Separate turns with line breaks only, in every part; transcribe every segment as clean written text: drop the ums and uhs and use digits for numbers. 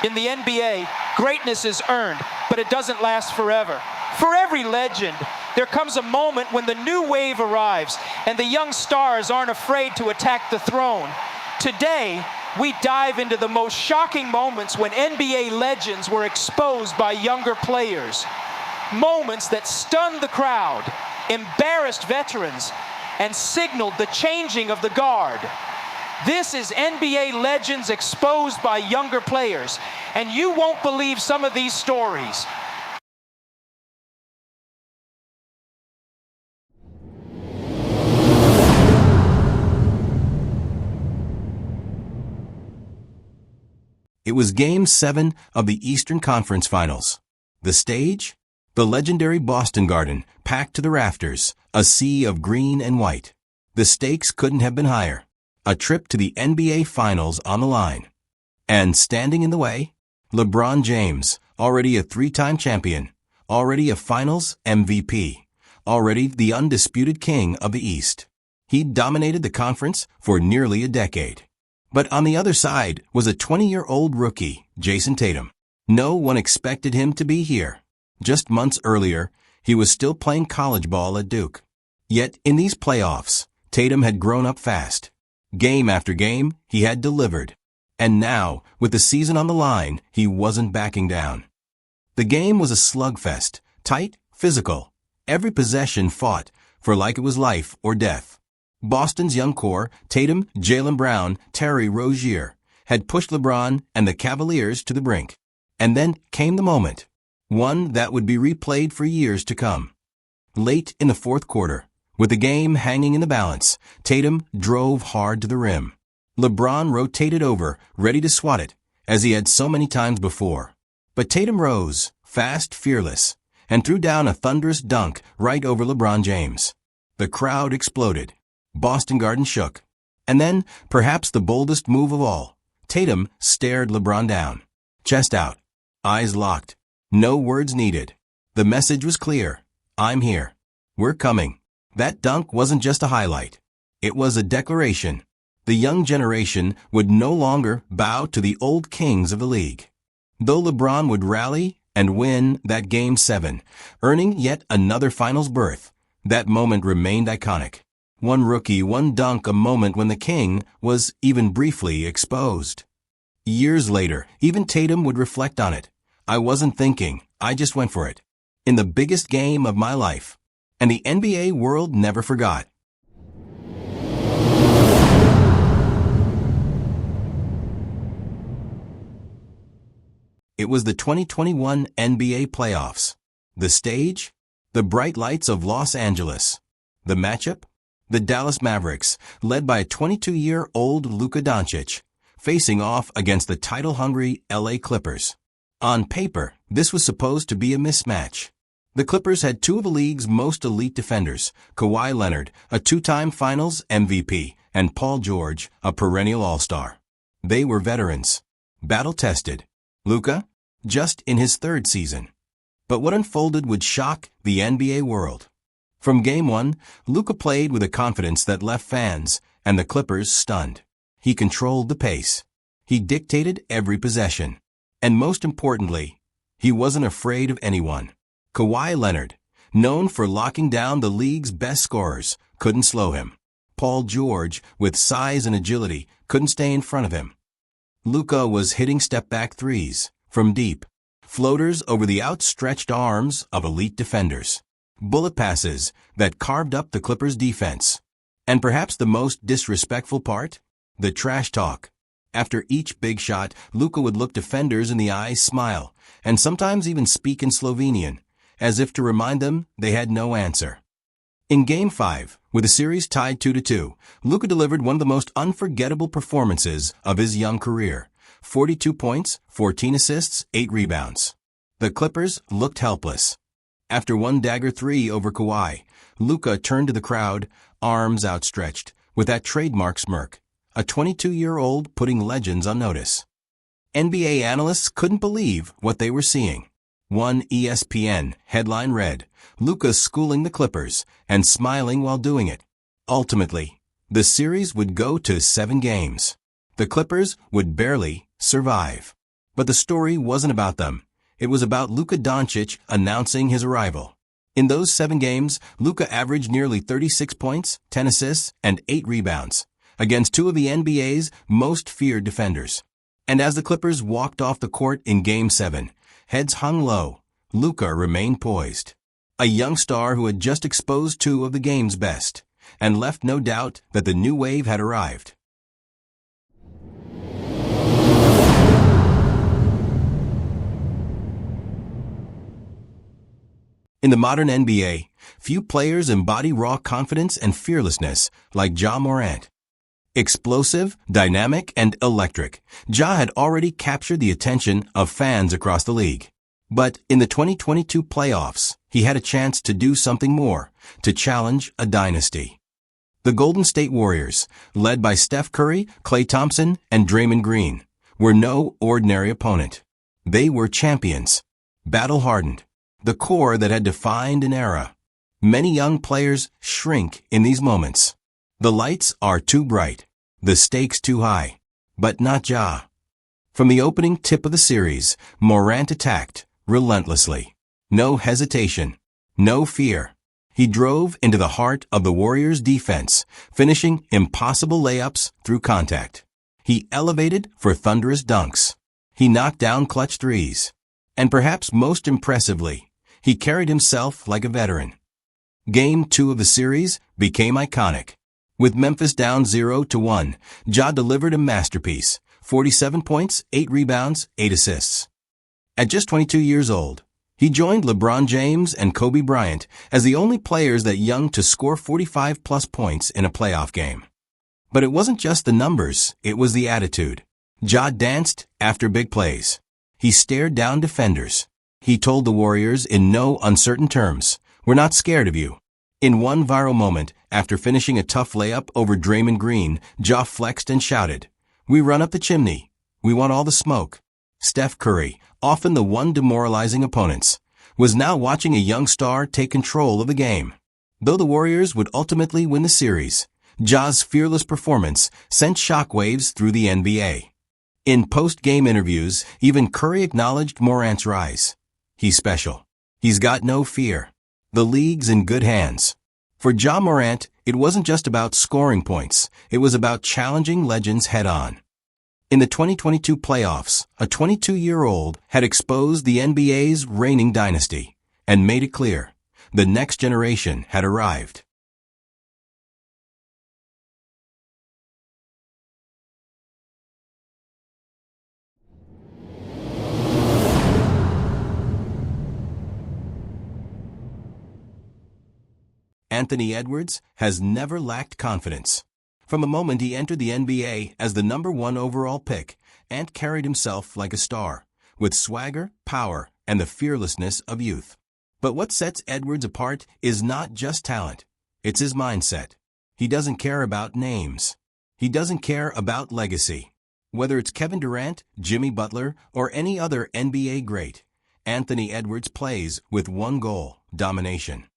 In the NBA, greatness is earned, but it doesn't last forever. For every legend, there comes a moment when the new wave arrives and the young stars aren't afraid to attack the throne. Today, we dive into the most shocking moments when NBA legends were exposed by younger players. Moments that stunned the crowd, embarrassed veterans, and signaled the changing of the guard. This is NBA legends exposed by younger players, and you won't believe some of these stories.
It was Game 7 of the Eastern Conference Finals. The stage? The legendary Boston Garden, packed to the rafters, a sea of green and white. The stakes couldn't have been higher. A trip to the NBA Finals on the line. And standing in the way? LeBron James, already a three-time champion, already a Finals MVP, already the undisputed king of the East. He'd dominated the conference for nearly a decade. But on the other side was a 20-year-old rookie, Jayson Tatum. No one expected him to be here. Just months earlier, he was still playing college ball at Duke. Yet in these playoffs, Tatum had grown up fast. Game after game, he had delivered. And now, with the season on the line, he wasn't backing down. The game was a slugfest, tight, physical. Every possession fought for like it was life or death. Boston's young core, Tatum, Jaylen Brown, Terry Rozier, had pushed LeBron and the Cavaliers to the brink. And then came the moment. One that would be replayed for years to come. Late in the fourth quarter, with the game hanging in the balance, Tatum drove hard to the rim. LeBron rotated over, ready to swat it, as he had so many times before. But Tatum rose, fast, fearless, and threw down a thunderous dunk right over LeBron James. The crowd exploded. Boston Garden shook. And then, perhaps the boldest move of all, Tatum stared LeBron down. Chest out. Eyes locked. No words needed. The message was clear. I'm here. We're coming. That dunk wasn't just a highlight. It was a declaration. The young generation would no longer bow to the old kings of the league. Though LeBron would rally and win that Game 7, earning yet another finals berth, that moment remained iconic. One rookie, one dunk, a moment when the king was even briefly exposed. Years later, even Tatum would reflect on it. I wasn't thinking, I just went for it. In the biggest game of my life. And the NBA world never forgot. It was the 2021 NBA playoffs. The stage? The bright lights of Los Angeles. The matchup? The Dallas Mavericks, led by a 22-year-old Luka Doncic, facing off against the title-hungry LA Clippers. On paper, this was supposed to be a mismatch. The Clippers had two of the league's most elite defenders, Kawhi Leonard, a two-time Finals MVP, and Paul George, a perennial All-Star. They were veterans, battle-tested. Luka, just in his third season. But what unfolded would shock the NBA world. From Game 1, Luka played with a confidence that left fans and the Clippers stunned. He controlled the pace. He dictated every possession. And most importantly, he wasn't afraid of anyone. Kawhi Leonard, known for locking down the league's best scorers, couldn't slow him. Paul George, with size and agility, couldn't stay in front of him. Luka was hitting step-back threes from deep, floaters over the outstretched arms of elite defenders, bullet passes that carved up the Clippers' defense. And perhaps the most disrespectful part? The trash talk. After each big shot, Luka would look defenders in the eyes, smile, and sometimes even speak in Slovenian, as if to remind them they had no answer. In Game 5, with the series tied 2-2, Luka delivered one of the most unforgettable performances of his young career. 42 points, 14 assists, 8 rebounds. The Clippers looked helpless. After one dagger three over Kawhi, Luka turned to the crowd, arms outstretched, with that trademark smirk, a 22-year-old putting legends on notice. NBA analysts couldn't believe what they were seeing. One ESPN headline read, "Luka schooling the Clippers and smiling while doing it." Ultimately, the series would go to 7 games. The Clippers would barely survive. But the story wasn't about them. It was about Luka Doncic announcing his arrival. In those 7 games, Luka averaged nearly 36 points, 10 assists, and 8 rebounds, against 2 of the NBA's most feared defenders. And as the Clippers walked off the court in Game 7, heads hung low, Luka remained poised. A young star who had just exposed 2 of the game's best, and left no doubt that the new wave had arrived. In the modern NBA, few players embody raw confidence and fearlessness like Ja Morant. Explosive, dynamic, and electric, Ja had already captured the attention of fans across the league. But in the 2022 playoffs, he had a chance to do something more, to challenge a dynasty. The Golden State Warriors, led by Steph Curry, Klay Thompson, and Draymond Green, were no ordinary opponent. They were champions, battle-hardened, the core that had defined an era. Many young players shrink in these moments. The lights are too bright, the stakes too high, but not Ja. From the opening tip of the series, Morant attacked relentlessly. No hesitation, no fear. He drove into the heart of the Warriors' defense, finishing impossible layups through contact. He elevated for thunderous dunks. He knocked down clutch threes. And perhaps most impressively, he carried himself like a veteran. Game 2 of the series became iconic. With Memphis down 0-1, Ja delivered a masterpiece, 47 points, 8 rebounds, 8 assists. At just 22 years old, he joined LeBron James and Kobe Bryant as the only players that young to score 45-plus points in a playoff game. But it wasn't just the numbers, it was the attitude. Ja danced after big plays. He stared down defenders. He told the Warriors in no uncertain terms, "We're not scared of you." In one viral moment, after finishing a tough layup over Draymond Green, Ja flexed and shouted, "We run up the chimney. We want all the smoke." Steph Curry, often the one demoralizing opponents, was now watching a young star take control of the game. Though the Warriors would ultimately win the series, Ja's fearless performance sent shockwaves through the NBA. In post-game interviews, even Curry acknowledged Morant's rise. He's special. He's got no fear. The league's in good hands. For Ja Morant, it wasn't just about scoring points. It was about challenging legends head-on. In the 2022 playoffs, a 22-year-old had exposed the NBA's reigning dynasty and made it clear the next generation had arrived. Anthony Edwards has never lacked confidence. From the moment he entered the NBA as the number 1 overall pick, Ant carried himself like a star, with swagger, power, and the fearlessness of youth. But what sets Edwards apart is not just talent. It's his mindset. He doesn't care about names. He doesn't care about legacy. Whether it's Kevin Durant, Jimmy Butler, or any other NBA great, Anthony Edwards plays with one goal: domination.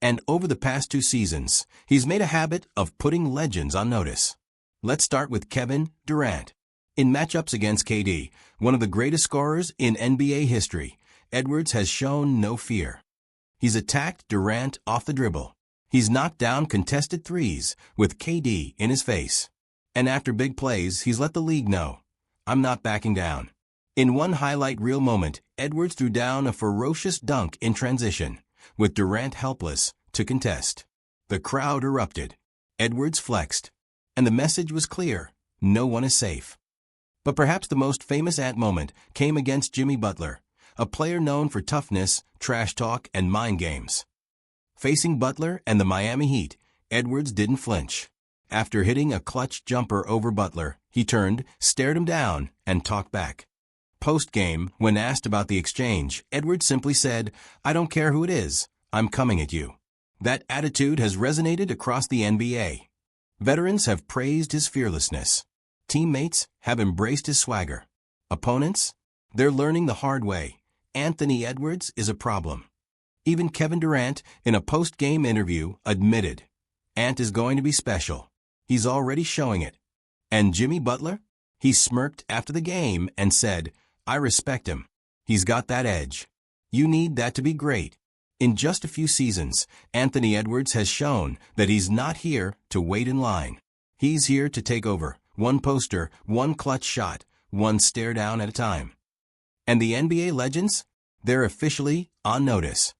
And over the past 2 seasons, he's made a habit of putting legends on notice. Let's start with Kevin Durant. In matchups against KD, one of the greatest scorers in NBA history, Edwards has shown no fear. He's attacked Durant off the dribble. He's knocked down contested threes with KD in his face. And after big plays, he's let the league know, "I'm not backing down." In one highlight reel moment, Edwards threw down a ferocious dunk in transition, with Durant helpless to contest. The crowd erupted. Edwards flexed. And the message was clear: no one is safe. But perhaps the most famous Ant moment came against Jimmy Butler, a player known for toughness, trash talk, and mind games. Facing Butler and the Miami Heat, Edwards didn't flinch. After hitting a clutch jumper over Butler, he turned, stared him down, and talked back. Post-game, when asked about the exchange, Edwards simply said, "I don't care who it is, I'm coming at you." That attitude has resonated across the NBA. Veterans have praised his fearlessness. Teammates have embraced his swagger. Opponents? They're learning the hard way. Anthony Edwards is a problem. Even Kevin Durant, in a post-game interview, admitted, "Ant is going to be special. He's already showing it." And Jimmy Butler? He smirked after the game and said, I respect him. He's got that edge. You need that to be great. In just a few seasons, Anthony Edwards has shown that he's not here to wait in line. He's here to take over, one poster, one clutch shot, one stare down at a time. And the NBA legends? They're officially on notice.